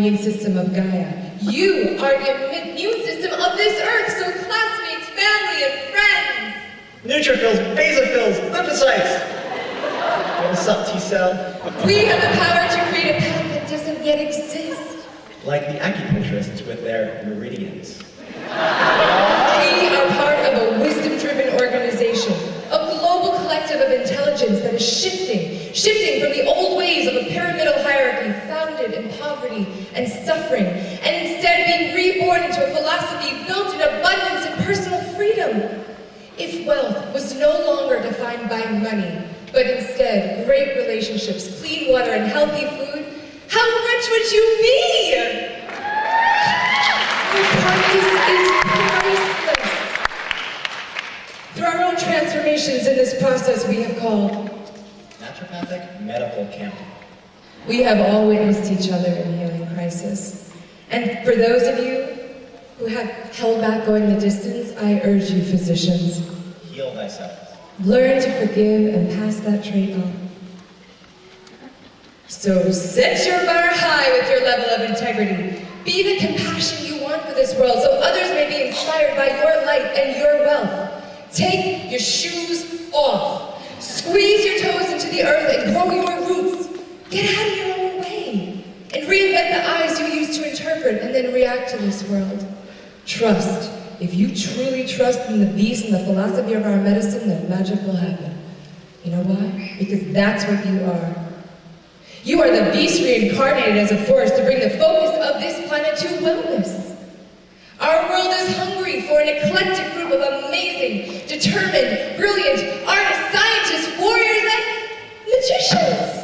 immune system of Gaia. You are the immune system of this earth, so classmates, family, and friends. Neutrophils, basophils, lymphocytes. What's up, T-cell? We have the power to create a path that doesn't yet exist. Like the acupuncturists with their meridians. We are part of a wisdom-driven organization, a global collective of intelligence that is shifting from the old ways of a pyramidal hierarchy founded in poverty and suffering, and instead being reborn into a philosophy built in abundance and personal freedom. If wealth was no longer defined by money, but instead great relationships, clean water, and healthy food, how rich would you be? Your purpose is priceless. Through our own transformations in this process we have called Naturopathic Medical Camp. We have all witnessed each other in healing crisis. And for those of you who have held back going the distance, I urge you, physicians, Heal thyself. learn to forgive and pass that trait on. So set your bar high with your level of integrity. Be the compassion you want for this world so others may be inspired by your light and your wealth. Take your shoes off. Squeeze your toes into the earth and grow your roots. Get out of your own way. And reinvent the eyes you use to interpret and then react to this world. Trust. If you truly trust in the beast and the philosophy of our medicine, then magic will happen. You know why? Because that's what you are. You are the beast reincarnated as a force to bring the focus of this planet to wellness. Our world is hungry for an eclectic group of amazing, determined, brilliant artists, scientists, warriors, and magicians.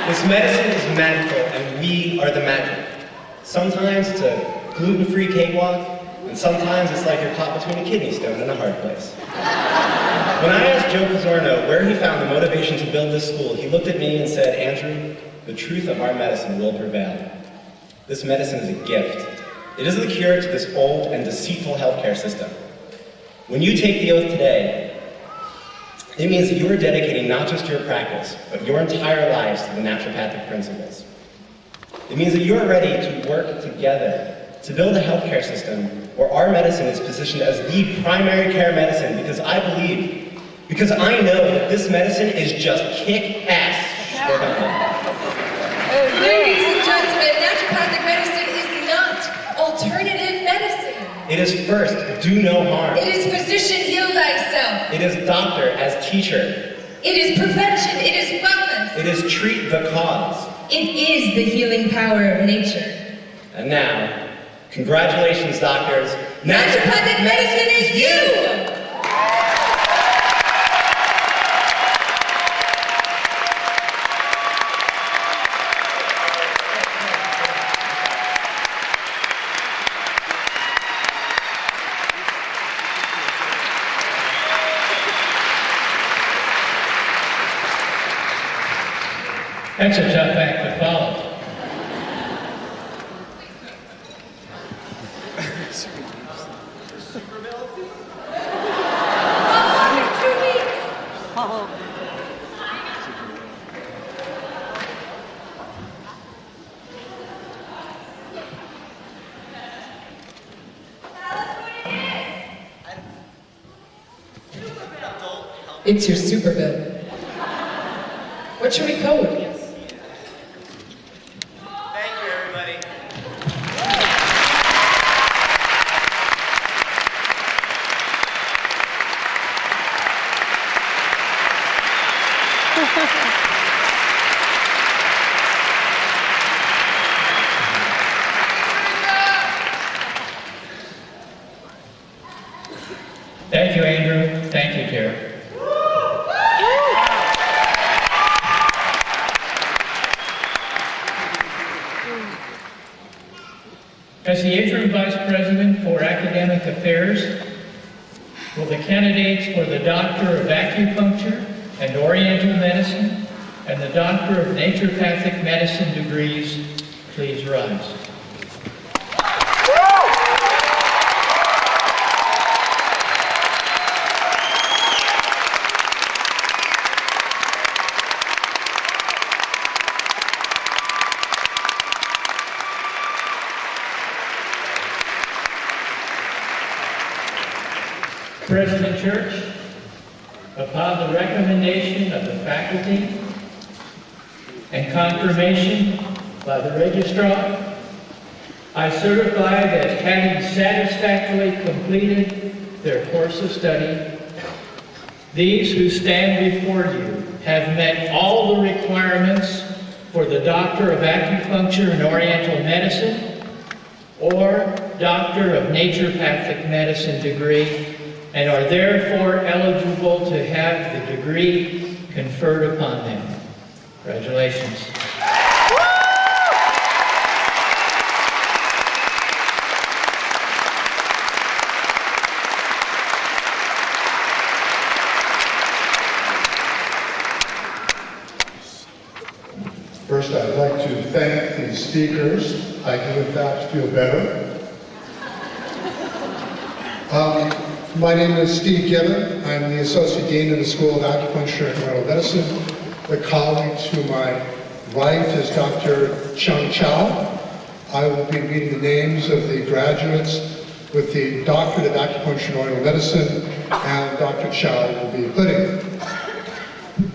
This medicine is magical, and we are the magic. Sometimes it's a gluten-free cakewalk, and sometimes it's like you're caught between a kidney stone and a hard place. When I asked Joe Pizzorno where he found the motivation to build this school, he looked at me and said, Andrew, the truth of our medicine will prevail. This medicine is a gift. It is the cure to this old and deceitful healthcare system. When you take the oath today, it means that you are dedicating not just your practice, but your entire lives to the naturopathic principles. It means that you are ready to work together to build a healthcare system where our medicine is positioned as the primary care medicine because I know that this medicine is just kick-ass. Ladies and gentlemen, naturopathic medicine is not alternative medicine. It is first, do no harm. It is physician, heal thyself. It is doctor as teacher. It is prevention, it is wellness. It is treat the cause. It is the healing power of nature. And now, congratulations, doctors. Naturopathic medicine is you! That's a tough act to follow. It's your super bill. What should we code? Thank you, everybody. Thank you, Andrew. Thank you, Terry. As the interim Vice President for Academic Affairs, will the candidates for the Doctor of Acupuncture and Oriental Medicine and the Doctor of Naturopathic Medicine degrees please rise? President Church, upon the recommendation of the faculty and confirmation by the registrar, I certify that having satisfactorily completed their course of study, these who stand before you have met all the requirements for the Doctor of Acupuncture and Oriental Medicine or Doctor of Naturopathic Medicine degree and are therefore eligible to have the degree conferred upon them. Congratulations. First, I'd like to thank the speakers. I do, in fact, feel better. My name is Steve Gibbon. I'm the Associate Dean of the School of Acupuncture and Oriental Medicine. The colleague to my right is Dr. Chung Chow. I will be reading the names of the graduates with the Doctorate of Acupuncture and Oriental Medicine, and Dr. Chow will be pudding.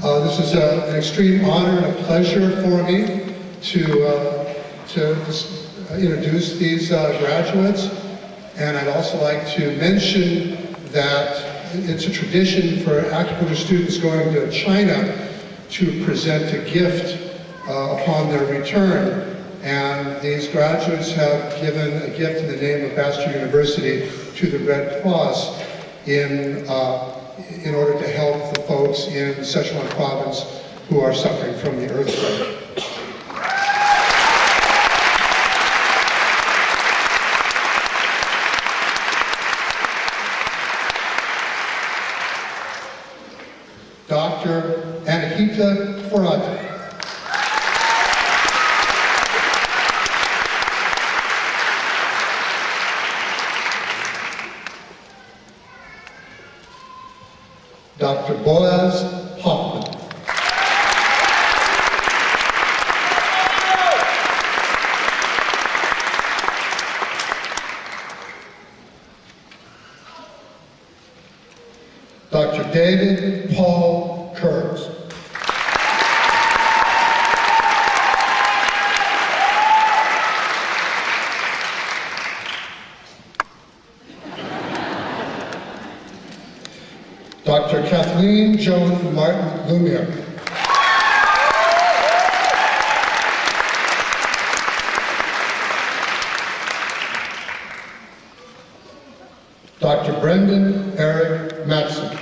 This is an extreme honor and a pleasure for me to introduce these graduates. And I'd also like to mention that it's a tradition for acupuncture students going to China to present a gift upon their return. And these graduates have given a gift in the name of Baxter University to the Red Cross in order to help the folks in Sichuan province who are suffering from the earthquake. Dr. Anahita Forate. Dr. Boaz Hoffman. Dr. David Paul Kurtz. Dr. Kathleen Joan Martin Lumiere. Dr. Brendan Eric Matson.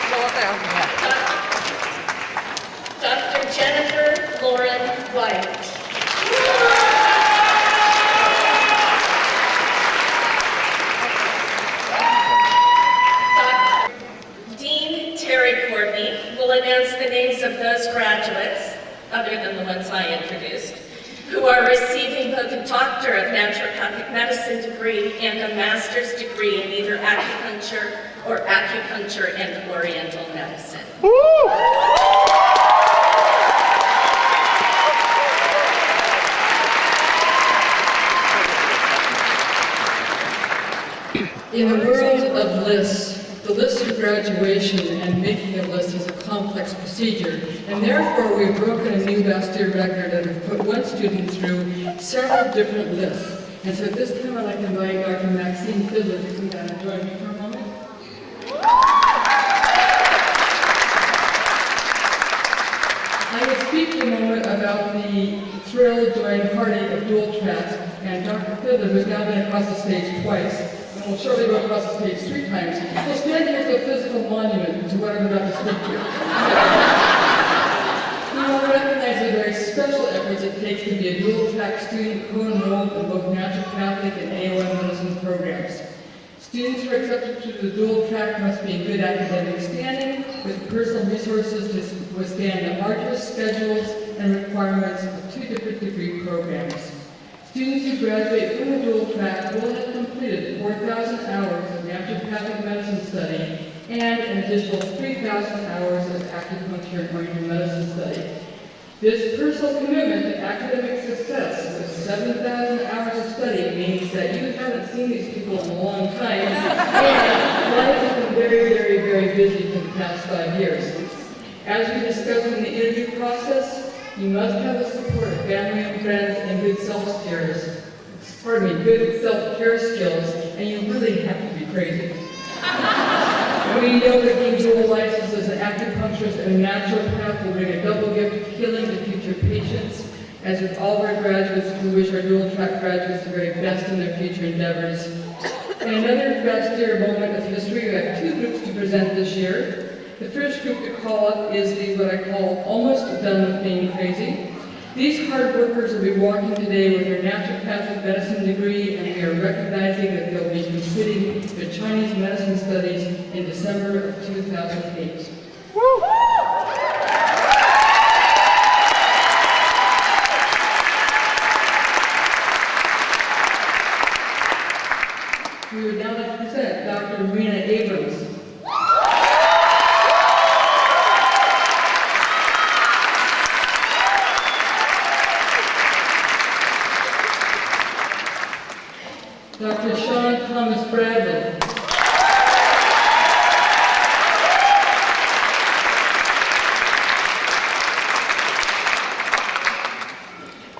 Go up there. other than the ones I introduced, who are receiving both a Doctor of Naturopathic Medicine degree and a Master's degree in either acupuncture or acupuncture and Oriental medicine. In the world of lists, the list of graduation and making a list is a complex procedure, and therefore we've broken a new Bastyr record and have put one student through several different lists. And so at this time I'd like to invite Dr. Maxine Fiddler to come down and join me for a moment. I will speak for a moment about the thrill, joy, and heartache of dual tracks, and Dr. Fiddler, who's now been across the stage twice, and will shortly go across the stage 3 times, will stand here as a physical monument to what I'm about to speak to. Now, I recognize the very special efforts it takes to be a dual-track student co-enrolled in both naturopathic and AOM medicine programs. Students who are accepted to the dual track must be in good academic standing, with personal resources to withstand the arduous schedules and requirements of 2 different degree programs. Students who graduate from the dual track will have completed 4,000 hours of naturopathic medicine study and an additional 3,000 hours of acupuncture and Oriental medicine study. This personal commitment to academic success with 7,000 hours of study means that you haven't seen these people in a long time, and life has been very, very, very busy for the past 5 years. As we discussed in the interview process, you must have the support of family and friends and good self-care skills, and you really have to be crazy. We know that being dual licensed as an acupuncturist and a naturopath will bring a double gift of healing to future patients. As with all of our graduates, we wish our dual track graduates the very best in their future endeavors. In another Bastyr moment of history, we have 2 groups to present this year. The first group to call up is what I call almost done with being crazy. These hard workers will be walking today with their naturopathic medicine degree, and we are recognizing that they'll be completing their Chinese medicine studies in December of 2008. We would now like to present Dr. Marina Abrams. Dr. Sean Thomas Bradley.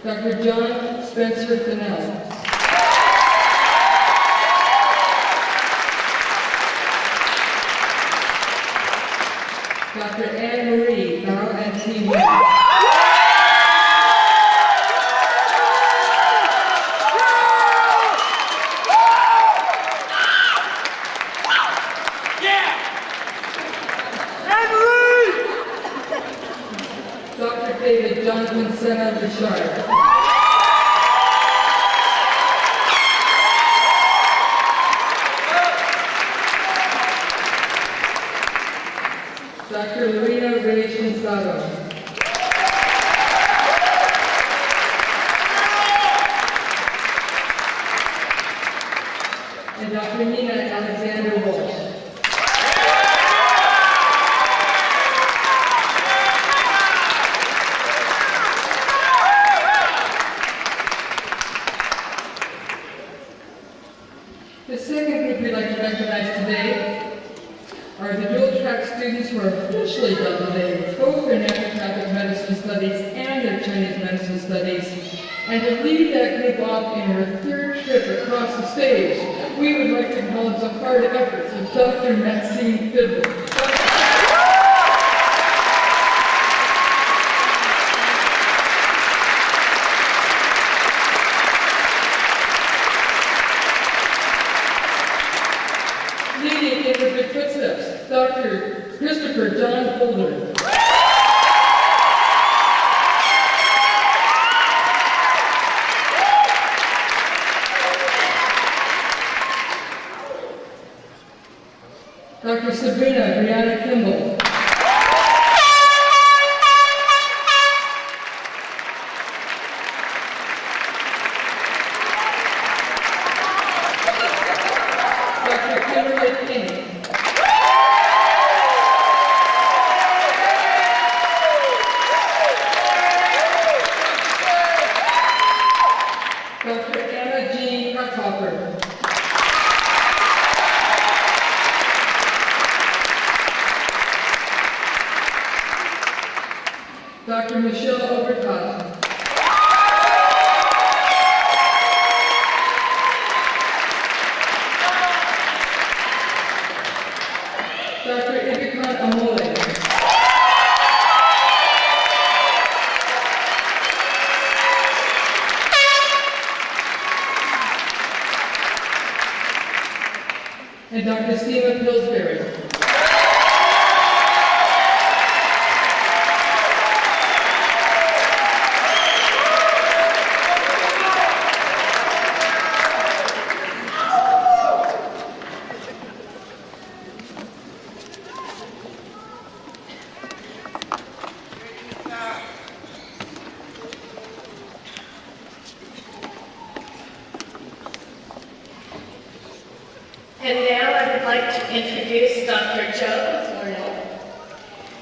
Dr. John Spencer Fennell. Dr. Anne Marie Barrow-Antini. Dr. David Jonathan Senna Bouchard. Dr. Lorena Ray Shinsato. And Dr. Nina Alexander Walsh. The second group we'd like to recognize today are the dual track students who are officially done today with both their naturopathic medicine studies and their Chinese medicine studies. And to lead that group off in her 3rd trip across the stage, we would like to acknowledge the hard efforts of Dr. Maxine Fiddler. Leading in her big footsteps, Dr. Christopher John Holder. Dr. Sabrina Brianna Kimball. Kimberly King. Dr. Anna Jean Krachhofer. Dr. Michelle Overcott. Dr. Ibikon Amole. And Dr. Stephen Pillsbury. And now I would like to introduce Dr. Joe Zornell,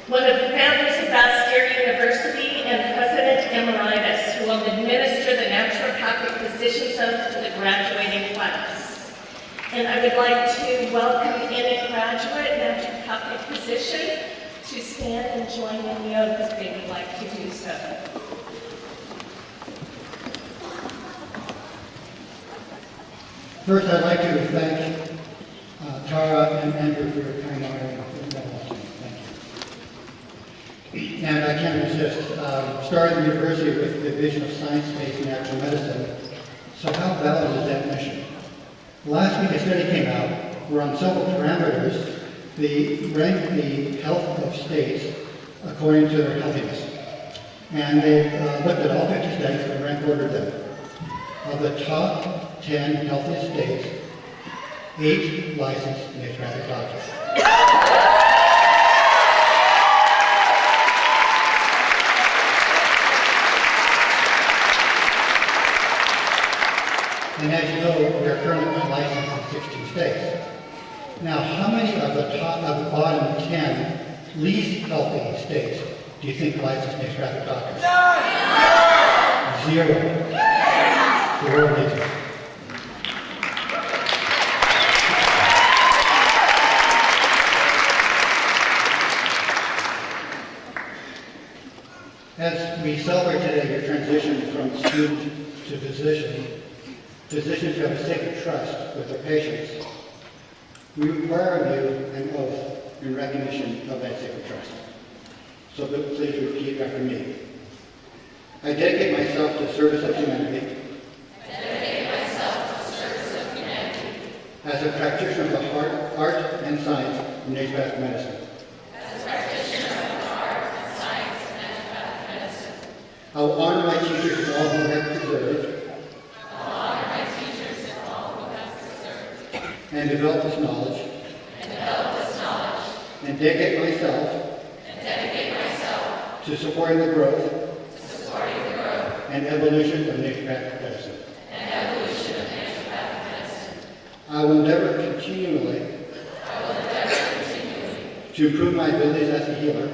one of the founders of Bastyr University and President Emeritus, who will administer the naturopathic physician's oath to the graduating class. And I would like to welcome any graduate naturopathic physician to stand and join in the oath if they would like to do so. First, I'd like to thank Tara and Andrew for your kind honoring of the medal. Thank you. And I can't resist. Started the university with the vision of science-based natural medicine. So how valid is that mission? Last week, a study came out where on several parameters, they ranked the health of states according to their healthiness. And they looked at all 50 states and rank ordered them. Of the top 10 healthiest states, 8 licensed naturopathic doctors. And as you know, we are currently licensed in 16 states. Now, how many of the bottom 10 least healthy states do you think licensed naturopathic doctors? Zero. The world needs it. As we celebrate today your transition from student to physician, physicians who have a sacred trust with their patients, we require of you an oath in recognition of that sacred trust. So please repeat after me. I dedicate myself to service of humanity. As a practitioner of the art and science of naturopathic medicine. I will honor my teachers and all who have preserved. And develop this knowledge. And dedicate myself. To supporting the growth. And evolution of naturopathic medicine. I will endeavor continually. To improve my abilities as a healer.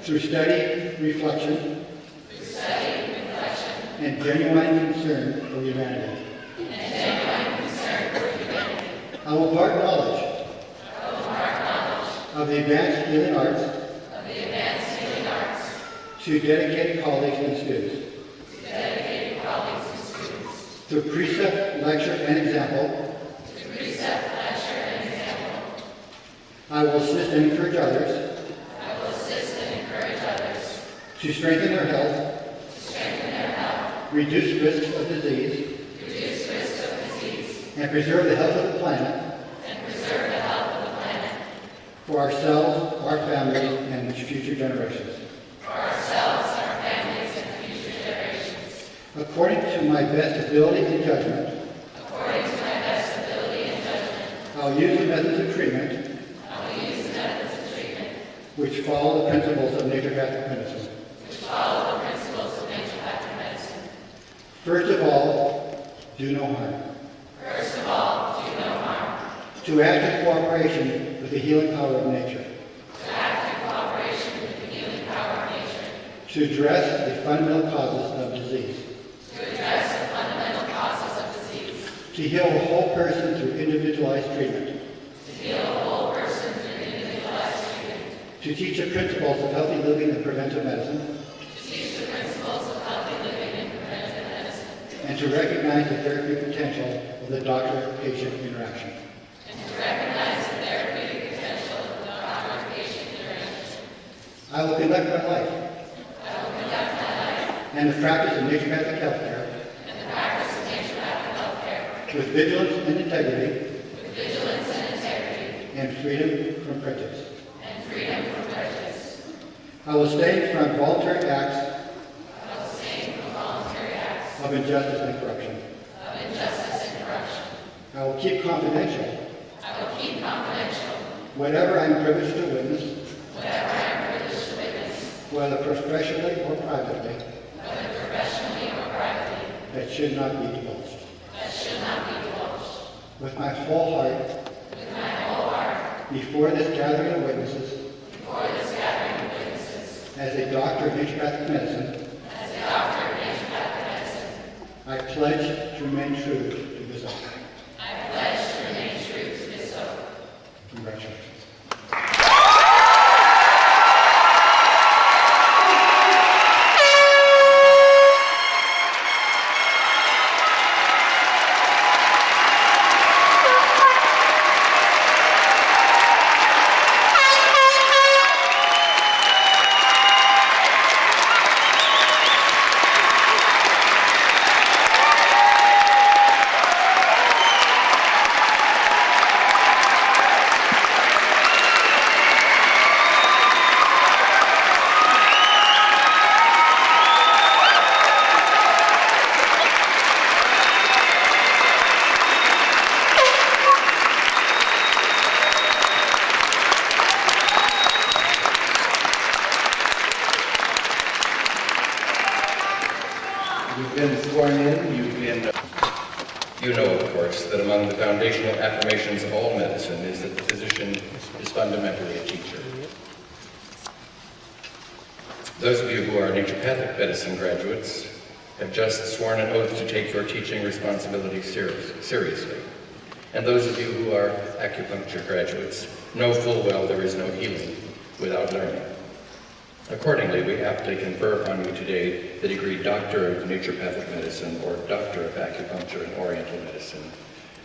Through study, reflection, and genuine concern for humanity. I will impart knowledge of the advanced healing arts to dedicated colleagues and students. Through precept, lecture, and example, I will assist and encourage others to strengthen their health, reduce risks of disease, and preserve the health of the planet, for ourselves, our families, and future generations. According to my best ability and judgment, I'll use the methods of treatment which follow the principles of naturopathic medicine. First of all, do no harm. to act in cooperation with the healing power of nature, to address the fundamental causes of disease, to heal the whole person through individualized treatment, to teach the principles of healthy living and preventive medicine, and to recognize the therapeutic potential of the doctor-patient interaction. I will conduct my life and the practice of naturopathic healthcare with vigilance and integrity and freedom from prejudice. I will abstain from voluntary acts of injustice and corruption. I will keep confidential whatever I am privileged to witness, whether professionally or privately, that should not be divulged. With my whole heart, before this gathering of witnesses, as a doctor of naturopathic medicine, I pledge to remain true to this oath. Congratulations. You've been sworn in, You know, of course, that among the foundational affirmations of all medicine is that the physician is fundamentally a teacher. Those of you who are naturopathic medicine graduates have just sworn an oath to take your teaching responsibility seriously. And those of you who are acupuncture graduates know full well there is no healing without learning. Accordingly, we aptly confer upon you today the degree Doctor of Naturopathic Medicine or Doctor of Acupuncture and Oriental Medicine,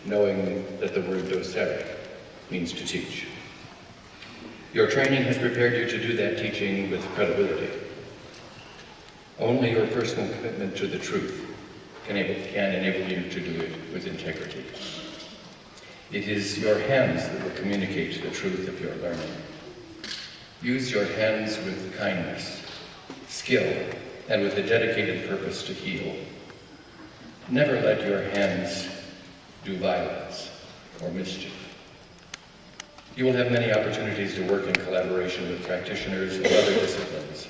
knowing that the word docere means to teach. Your training has prepared you to do that teaching with credibility. Only your personal commitment to the truth can enable you to do it with integrity. It is your hands that will communicate the truth of your learning. Use your hands with kindness, skill, and with a dedicated purpose to heal. Never let your hands do violence or mischief. You will have many opportunities to work in collaboration with practitioners of other disciplines.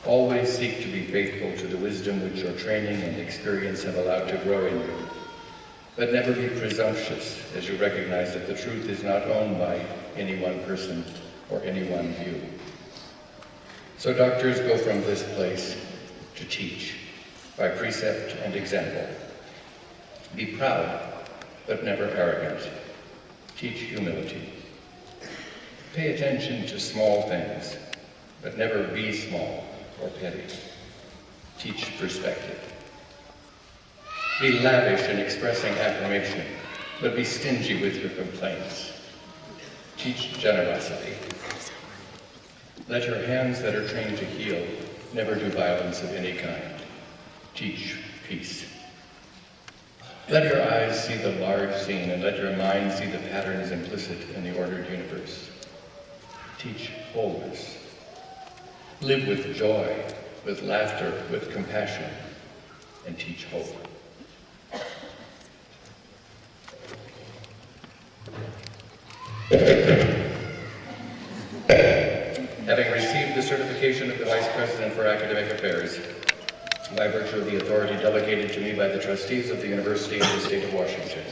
Always seek to be faithful to the wisdom which your training and experience have allowed to grow in you. But never be presumptuous as you recognize that the truth is not owned by any one person or any one view. So doctors go from this place to teach by precept and example. Be proud, but never arrogant. Teach humility. Pay attention to small things, but never be small or petty. Teach perspective. Be lavish in expressing affirmation, but be stingy with your complaints. Teach generosity. Let your hands that are trained to heal never do violence of any kind. Teach peace. Let your eyes see the large scene and let your mind see the patterns implicit in the ordered universe. Teach wholeness. Live with joy, with laughter, with compassion, and teach hope. Having received the certification of the Vice President for Academic Affairs, by virtue of the authority delegated to me by the trustees of the University of the State of Washington,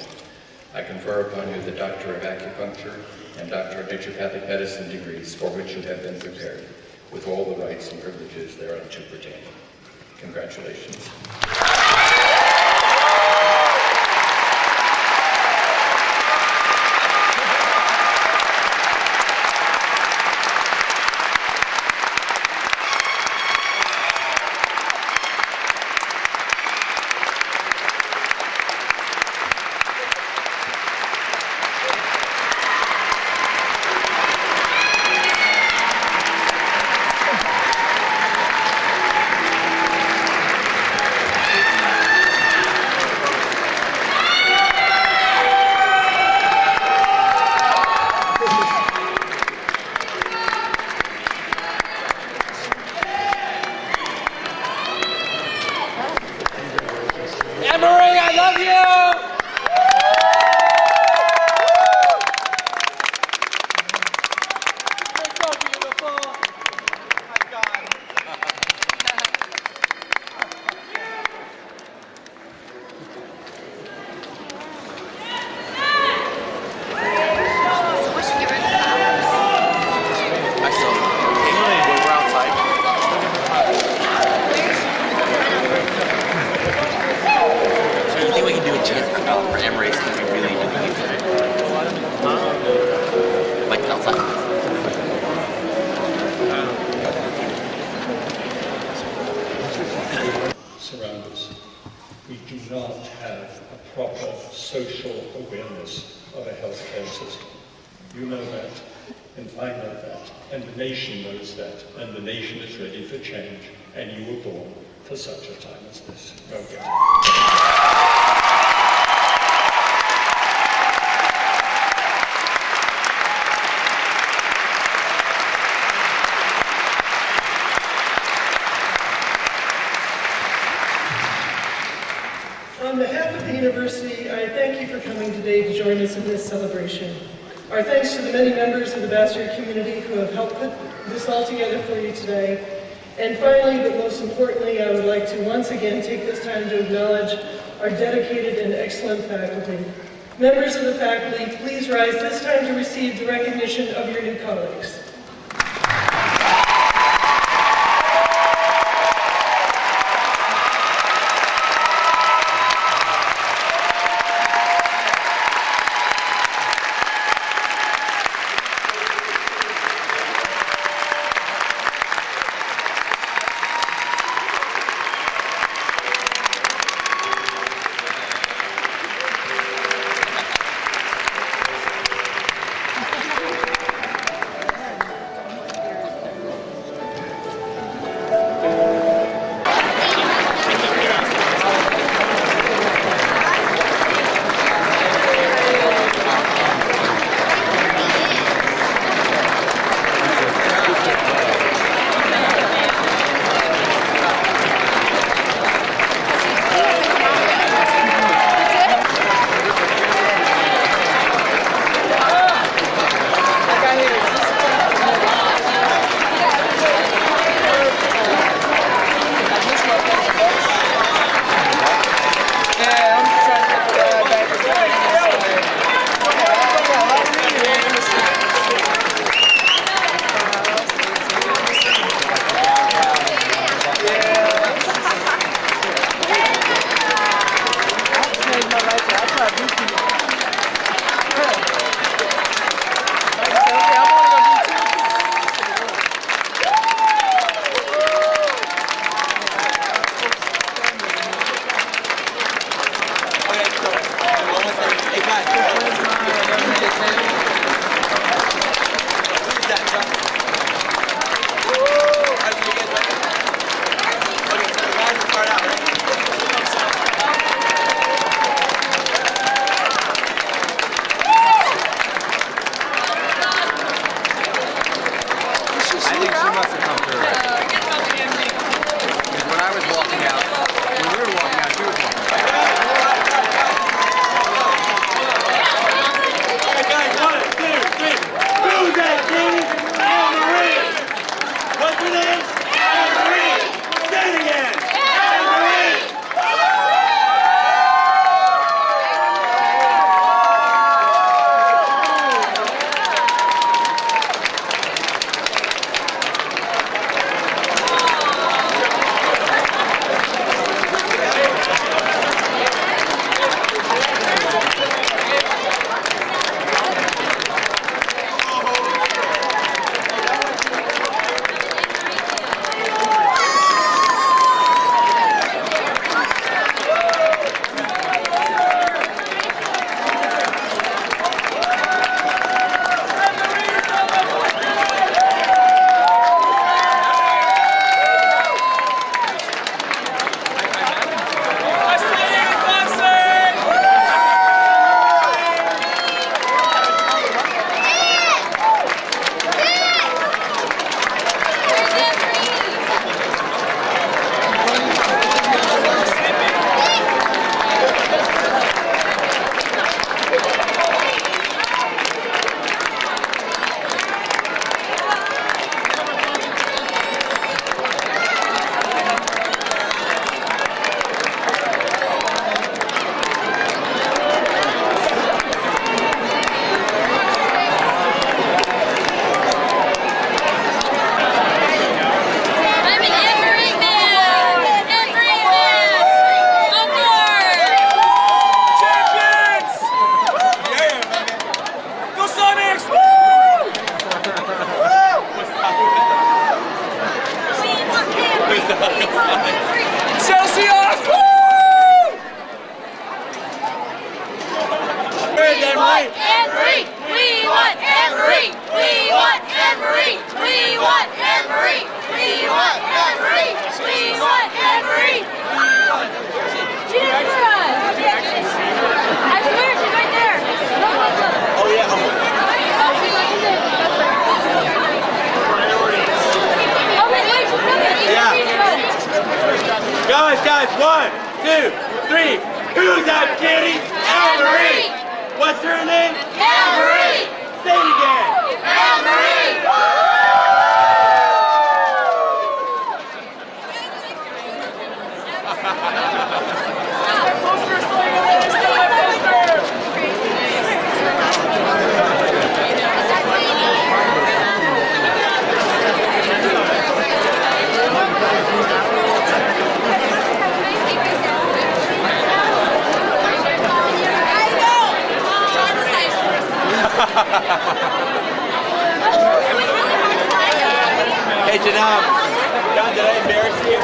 I confer upon you the Doctor of Acupuncture and Doctor of Naturopathic Medicine degrees for which you have been prepared, with all the rights and privileges thereunto pertaining. Congratulations. Surround us. We do not have a proper social awareness of a healthcare system. You know that, and I know that, and the nation knows that, and the nation is ready for change, and you were born for such a time as this. Go get it. On behalf of the university, I thank you for coming today to join us in this celebration. Our thanks to the many members of the Bastard community who have helped put this all together for you today. And finally, but most importantly, I would like to once again take this time to acknowledge our dedicated and excellent faculty. Members of the faculty, please rise this time to receive the recognition of your new colleagues. Guys, 2, 3. Who's that kitty? Anne-Marie. What's her name? Anne-Marie. Say it again. Anne-Marie. Hey, Janab, John, did I embarrass you?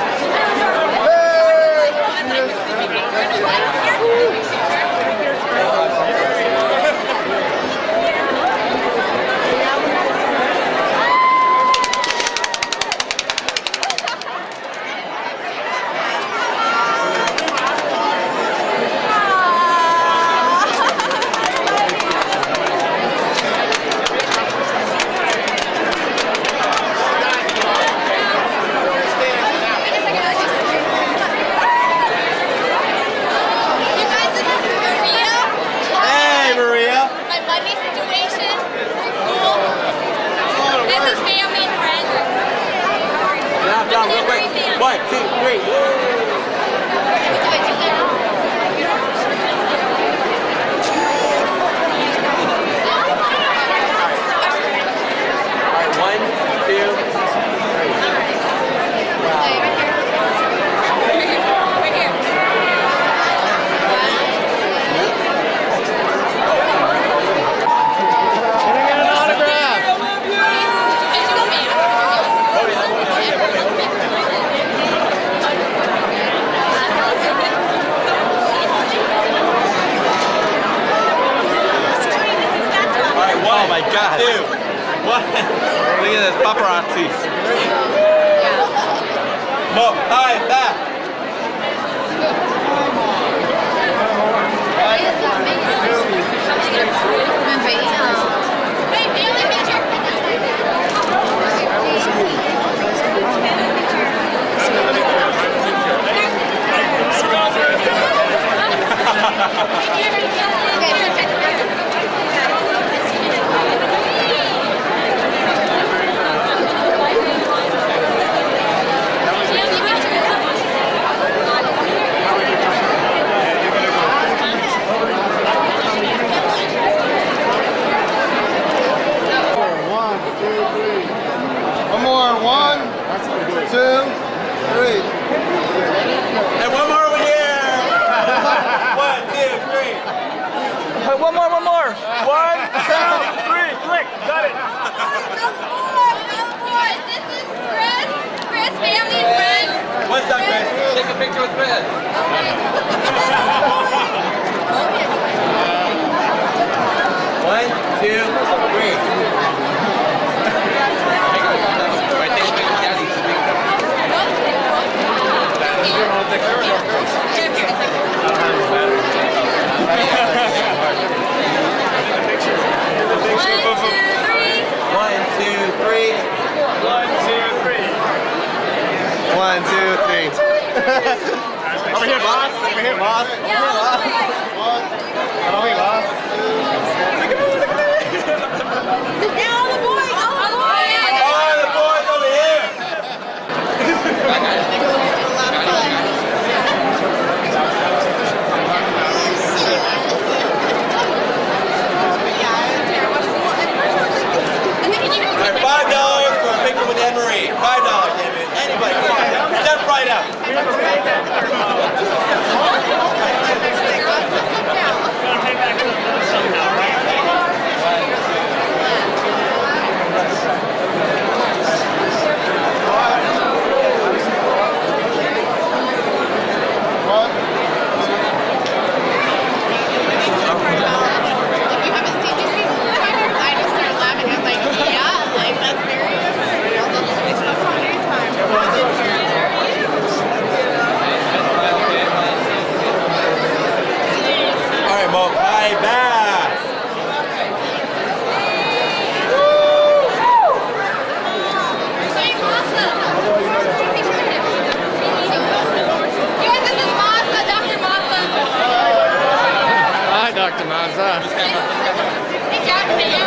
Down, real quick. 1, 2, 3. All right, 1, 2, Oh my God. 2, 1. Look at this paparazzi. Mo, hi, back. One more. 1, 2, 3. And one more over here. 1, 2, 3. One more. 1, 2, 3. Click. Got it. Chris, family and friends. What's up, Chris? Take a picture with Chris. One, 2, 3. Over here, boss. Over here, boss. Over here, boss. Over here, boss. Yeah, all the boys, all the boys. All the boys over here. $5 for a picture with Anne-Marie. $5, damn it. Anybody, come on. Step right up. Dr. Mazza. Good job, man.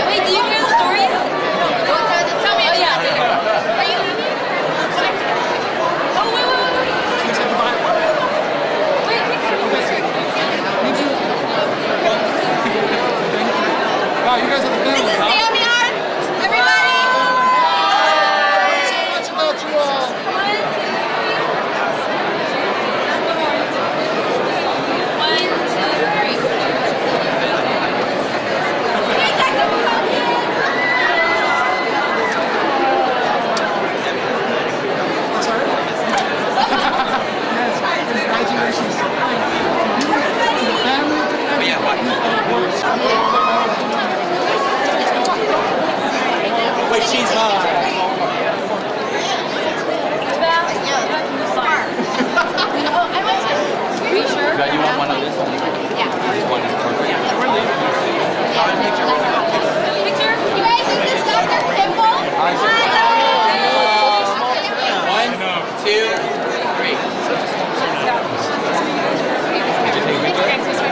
Wait, do you hear the story? Tell me. Oh, yeah. Are you leaving? Oh, Wow, you guys are the This family, is huh? Sammy Art. Everybody. So much about you all. One, two, three. Hey, Dr. Congratulations. Wait, she's hot. Are you sure? You want one of this one? Yeah. One is perfect. We're leaving. Picture? You guys, is this Dr. Pimple? One, two, three.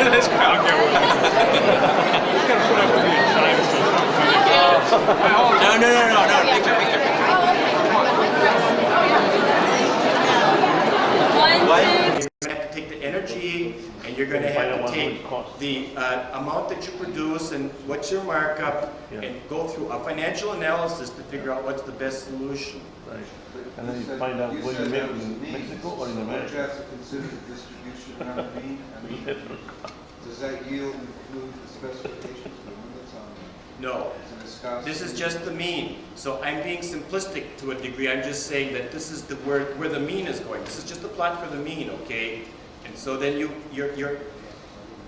This crowd No. Picture. One, two. You're going to have to take the energy and you're going to have to take the amount that you produce and what's your markup and go through a financial analysis to figure out what's the best solution. Right. And then you find out what you make in Mexico or in America. Would you have to consider the distribution around the bean? I mean, does that yield include the specifications, the one that's on there? No. This is just the mean. So I'm being simplistic to a degree. I'm just saying that this is where the mean is going. This is just a plot for the mean, okay? And so then you're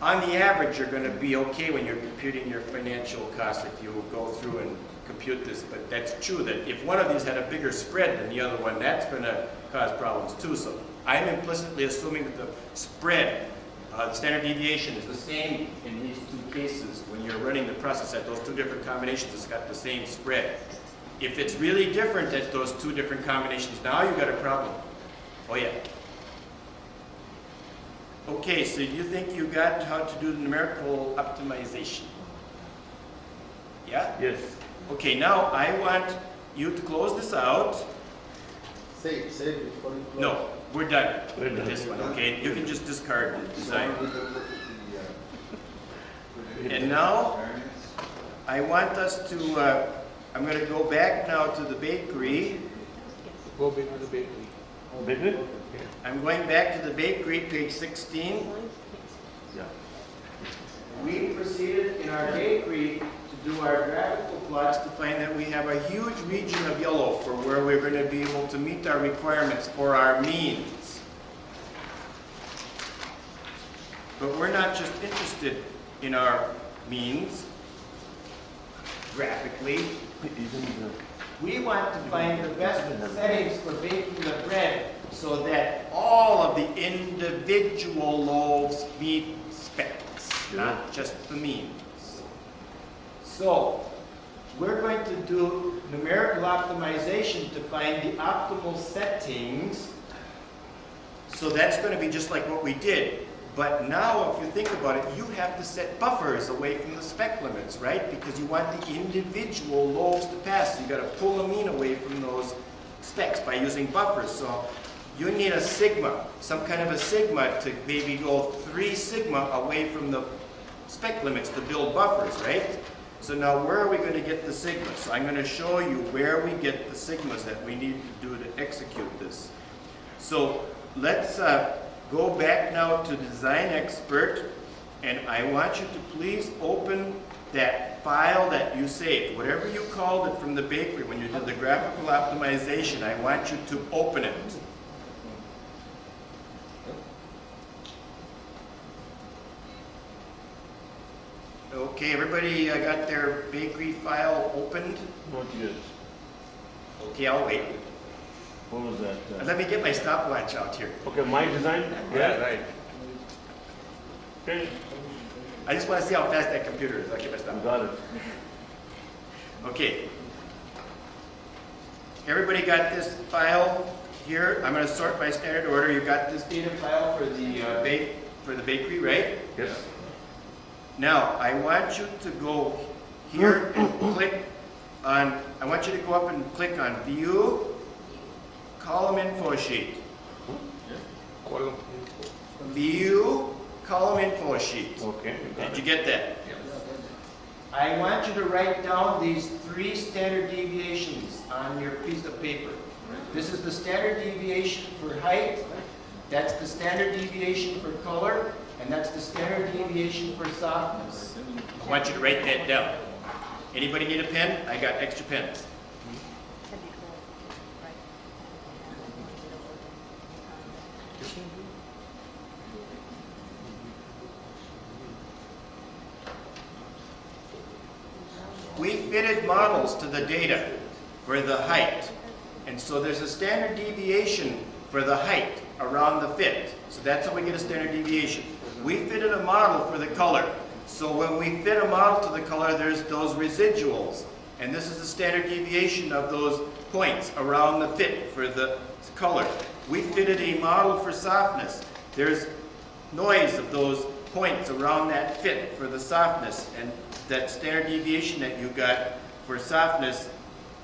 on the average, you're going to be okay when you're computing your financial costs if you go through and compute this. But that's true that if one of these had a bigger spread than the other one, that's going to cause problems too. So I'm implicitly assuming that the spread, the standard deviation, is the same in these two cases. When you're running the process at those two different combinations, it's got the same spread. If it's really different at those two different combinations, now you've got a problem. Oh yeah. Okay, so you think you got how to do the numerical optimization? Yeah? Yes. Okay, now I want you to close this out. Say it before you close. No, we're done We're with done. this one, okay? You can just discard the design. And now, I want us to, I'm going to go back now to the bakery. We'll be to the bakery. Bakery? I'm going back to the bakery, page 16. Yeah. We proceeded in our bakery to do our graphical plots to find that we have a huge region of yellow for where we're going to be able to meet our requirements for our means. But we're not just interested in our means graphically. We want to find the best settings for baking the bread so that all of the individual loaves meet specs, not just the means. So, we're going to do numerical optimization to find the optimal settings. So that's going to be just like what we did. But now, if you think about it, you have to set buffers away from the spec limits, right? Because you want the individual loaves to pass. So you got to pull a mean away from those specs by using buffers. So you need a sigma, some kind of a sigma to maybe go 3 sigma away from the spec limits to build buffers, right? So now where are we going to get the sigmas? So I'm going to show you where we get the sigmas that we need to do to execute this. So let's go back now to Design Expert, and I want you to please open that file that you saved. Whatever you called it from the bakery when you did the graphical optimization, I want you to open it. Okay, everybody got their bakery file opened? Not yet. Okay, I'll wait. What was that? Let me get my stopwatch out here. Okay, my design? Yeah, right. Okay. I just want to see how fast that computer is. I'll get my stopwatch. Got it. Okay. Everybody got this file here? I'm going to sort by standard order. You got this data file for the bakery, right? Yes. Now, I want you to go here and click on, I want you to go up and click on View, Column Info Sheet. Column. View, Column Info Sheet. Okay. Did you get that? I want you to write down these 3 standard deviations on your piece of paper. This is the standard deviation for height, that's the standard deviation for color, and that's the standard deviation for softness. I want you to write that down. Anybody need a pen? I got extra pens. We fitted models to the data for the height. And so there's a standard deviation for the height around the fit. So that's how we get a standard deviation. We fitted a model for the color. So when we fit a model to the color, there's those residuals. And this is the standard deviation of those points around the fit for the color. We fitted a model for softness. There's noise of those points around that fit for the softness. And that standard deviation that you got for softness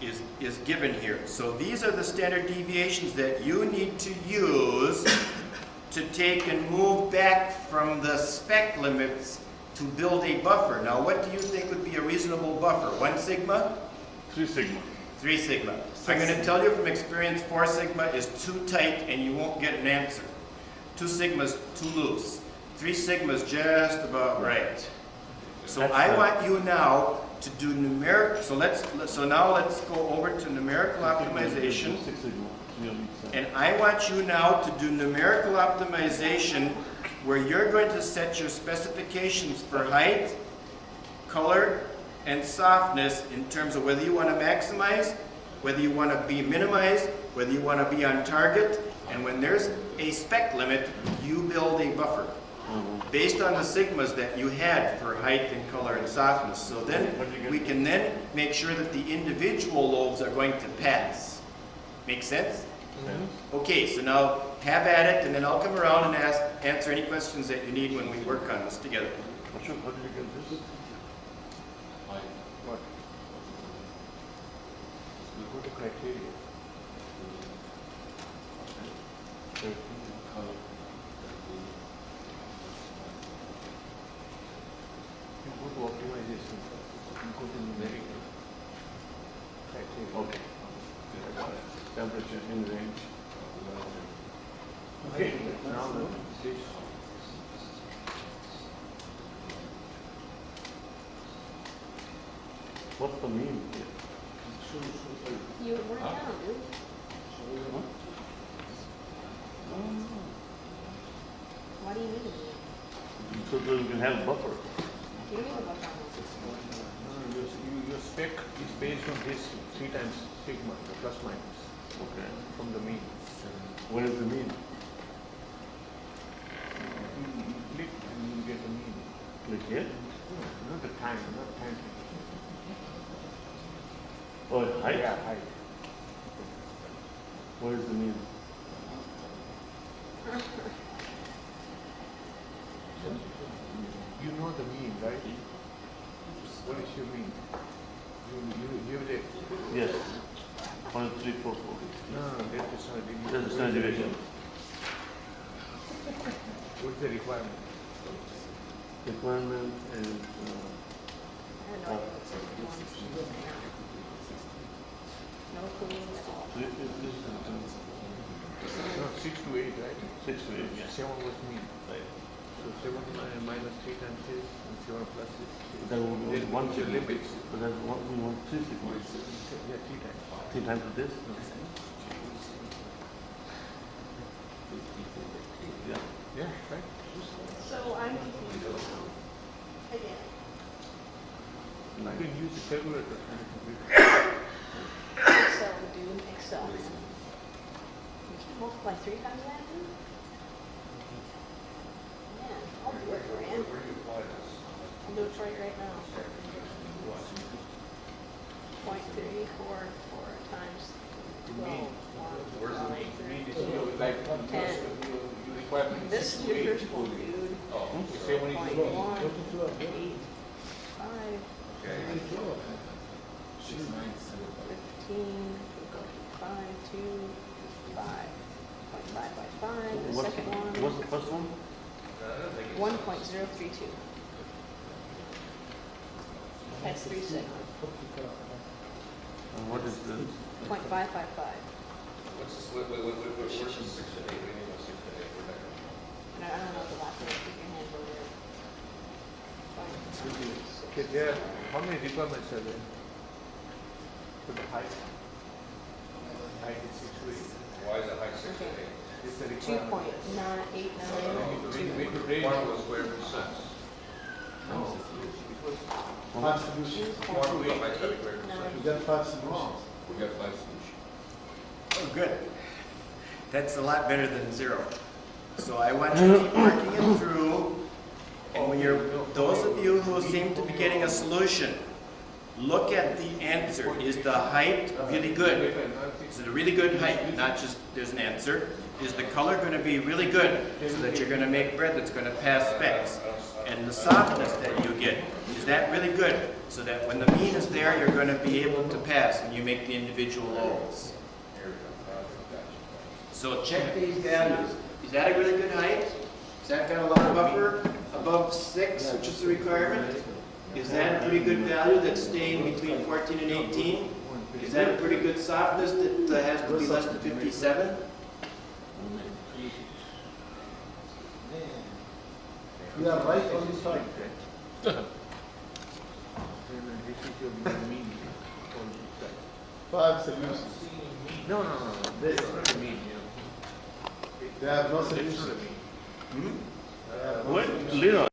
is given here. So these are the standard deviations that you need to use to take and move back from the spec limits to build a buffer. Now, what do you think would be a reasonable buffer? 1 sigma? 3 sigma. 3 sigma. I'm going to tell you from experience, 4 sigma is too tight and you won't get an answer. 2 sigma is too loose. 3 sigma is just about right. So I want you now to do numeric. So now let's go over to numerical optimization. And I want you now to do numerical optimization where you're going to set your specifications for height, color, and softness in terms of whether you want to maximize, whether you want to be minimized, whether you want to be on target, and when there's a spec limit, you build a buffer based on the sigmas that you had for height and color and softness. So then we can then make sure that the individual lobes are going to pass. Make sense? Okay, so now have at it, and then I'll come around and answer any questions that you need when we work on this together. How did you get this? What? You go to criteria. You go to optimization. You go to numerical criteria. Okay. Temperature in range. Okay, now this. What's the mean here? You were down, dude. What do you mean? So that you can have a buffer. You mean about that? Your spec is based on this 3 times sigma, the plus minus. Okay. From the mean. What is the mean? You click and you get the mean. Click here? Not the time, not time. Oh, height? Yeah, height. What is the mean? You know the mean, right? What is your mean? You have it. Yes. 1, 3, 4, 4. No, that's the standard deviation. What's the requirement? Requirement is No clue at all. no, 6 to 8, right? 6 to 8. Yeah. 7 was mean. Right. So 7 minus 3 times this and 7 plus this. That would be 1 to limits. So that's 3 sigma. Yeah, 3 times. 3 times of this? Yeah. Yeah, right. So I'm confused. Again. You can use a calculator and a computer. Excel, dude, Excel. You can multiply 3 times that, dude? Man, I'll do it for you. I'll do it for you right now. 0.344 times 12. 10. This differs from dude. 0.185. 15, 5, 2, 5. 0.555. The second one. What's the first one? 1.032. That's 3 seconds. And what is this? 0.555. What's this, where's the 6 and 8? We need a 6 and 8. I don't know the last one. Keep your hands over there. Okay, there. How many requirements are there? For the height? Height is 6 to 8. Why is the height 6 to 8? It's the requirement. 2.989. One was square root 6. No. It was 5 solutions. We got 5 solutions. We got 5 solutions. Oh, good. That's a lot better than 0. So I want you to keep working it through, and when you're, those of you who seem to be getting a solution, look at the answer. Is the height really good? Is it a really good height? Not just there's an answer. Is the color going to be really good so that you're going to make bread that's going to pass specs? And the softness that you get, is that really good so that when the mean is there, you're going to be able to pass and you make the individual ovals? So check these values. Is that a really good height? Is that got a lot of buffer above 6, which is the requirement? Is that a pretty good value that's staying between 14 and 18? Is that a pretty good softness that has to be less than 57? We are right on this side. This is your mean. 5 solutions. No. This is not the mean. They have no It's not solution. a mean. They have no What? solution. Little.